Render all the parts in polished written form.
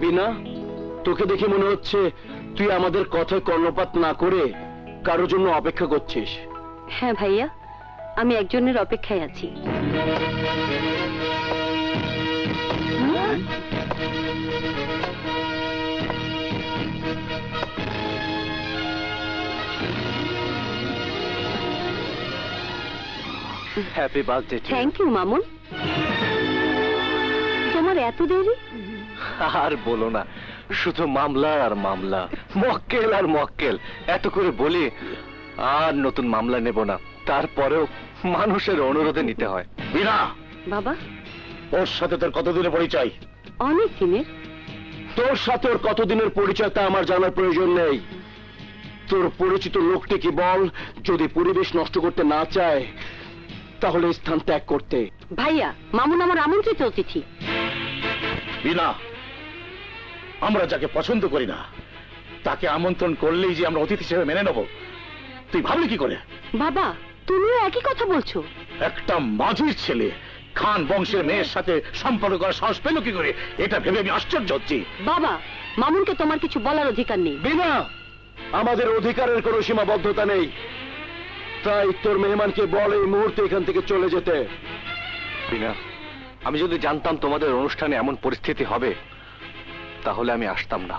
বিনা, তোকে দেখে মনে হচ্ছে তুই আমাদের কথায় কর্ণপাত না করে কারোর জন্য অপেক্ষা করছিস। হ্যাঁ ভাইয়া, আমি একজনের অপেক্ষায় আছি। Happy birthday. Thank you Mamun. তোমার এত দেরি? আর বলো না, শুধু মামলা আর মামলা, মক্কেল আর মক্কেল, এত করে বলি আর নতুন মামলা নেব না, তারপরেও মানুষের অনুরোধে নিতে হয়। বিনা, বাবা, ওর সাথে তোর কতদিনের পরিচয়? অনেক দিনের। তোর সাথে ওর কতদিনের পরিচয় তা আমার জানার প্রয়োজন নেই। তোর পরিচিত লোকটি কি বল, যদি পরিবেশ নষ্ট করতে না চায় তাহলে স্থান ত্যাগ করতে। ভাইয়া, মামুন আমার আমন্ত্রিত অতিথি। বিনা, আমরা যাকে পছন্দ করি না তাকে আমন্ত্রণ করলেই যে আমরা অতিথি হিসেবে মেনে নেব, তুই ভাবলি কি করে? বাবা, তুমিও একই কথা বলছো। একটা মাঝির ছেলে খান বংশের মেয়ের সাথে সম্পর্ক করার সাহস পেল কি করে, এটা ভেবে আমি আশ্চর্য হচ্ছি। বাবা, মামুনকে তোমার কিছু বলার অধিকার নেই। বিনা, আমাদের অধিকারের কোনো সীমাবদ্ধতা নেই, তাই তোর মেহমানকে বল এই মুহূর্তে এখান থেকে চলে যেতে। বিনা, আমি যদি জানতাম তোমাদের অনুষ্ঠানে এমন পরিস্থিতি হবে তাহলে আমি আসতাম না।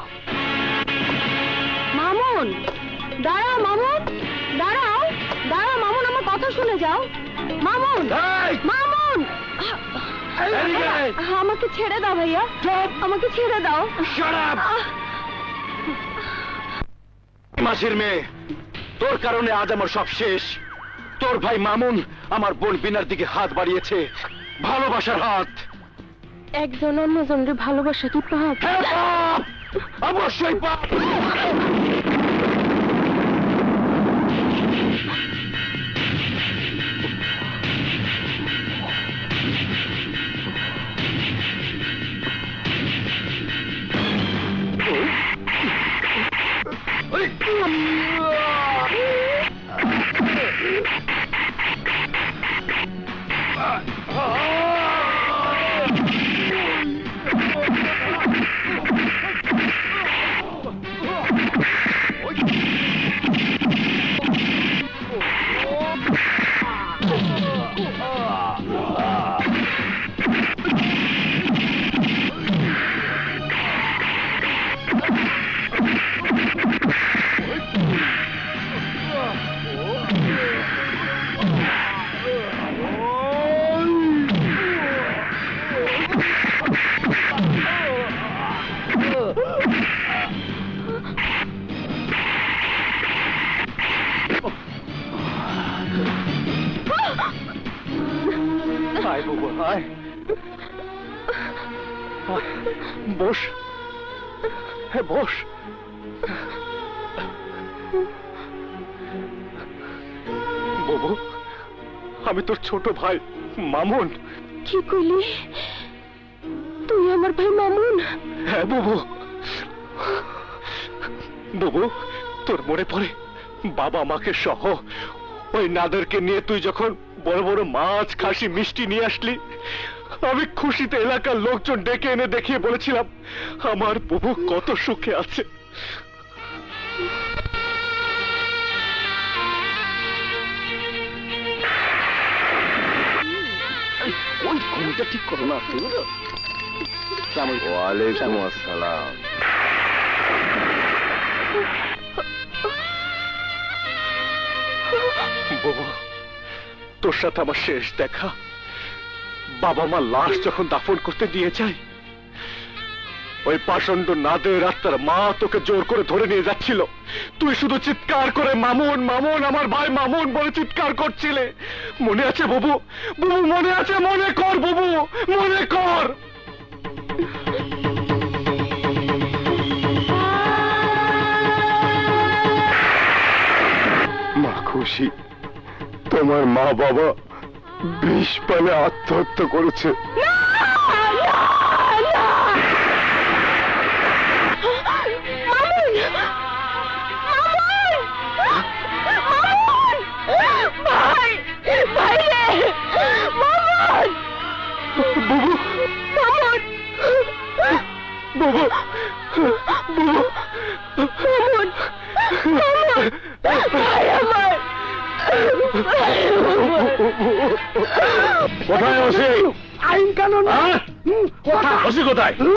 মামুন, দাঁড়াও মামুন, দাঁড়াও, দাঁড়াও মামুন, আমার কথা শুনে যাও। মামুন, মামুন, আমাকে ছেড়ে দাও ভাইয়া, আমাকে ছেড়ে দাও। মাসির মেয়ে, তোর কারণে আজ আমার সব শেষ। তোর ভাই মামুন আমার বোন বিনার দিকে হাত বাড়িয়েছে, ভালোবাসার হাত। একজন অন্যজনের ভালোবাসা কি পাপ? হ্যাঁ, পাপ, অবশ্যই পাপ। বস, হ্যাঁ বস। বাবু, আমি তোর ছোট ভাই মামুন। কি কইলি? তুই আমার ভাই মামুন? হ্যাঁ বাবু। বাবু, তোর মনে পড়ে বাবা মাকে সহ ওই নাদেরকে নিয়ে তুই যখন বড় বড় মাছ, খাসি, মিষ্টি নিয়ে আসলি, আমি খুশিতে এলাকার লোকজন ডেকে এনে দেখিয়ে বলেছিলাম আমার বাবু কত সুখে আছে। ওই কোনটা ঠিক করো না। ওয়ালাইকুম আসসালাম। বাবু, তোর সাথে আমার শেষ দেখা। বাবা মা লাশ যখন দাফন করতে দিয়ে যায়, ওই পাষণ্ড নাদের আর তার মা তোকে জোর করে ধরে নিয়ে যাচ্ছিল, তুই শুধু চিৎকার করে মামুন মামুন, আমার ভাই মামুন বলে চিৎকার করছিলে। মনে আছে বাবু? বাবু মনে আছে? মনে কর বাবু, মনে কর। মা খুশি, তোমার মা বাবা বিষ পালে আত্মহত্যা করেছে। বাবু, কোথায় ওসি? আইন কানুন ওসি কোথায়?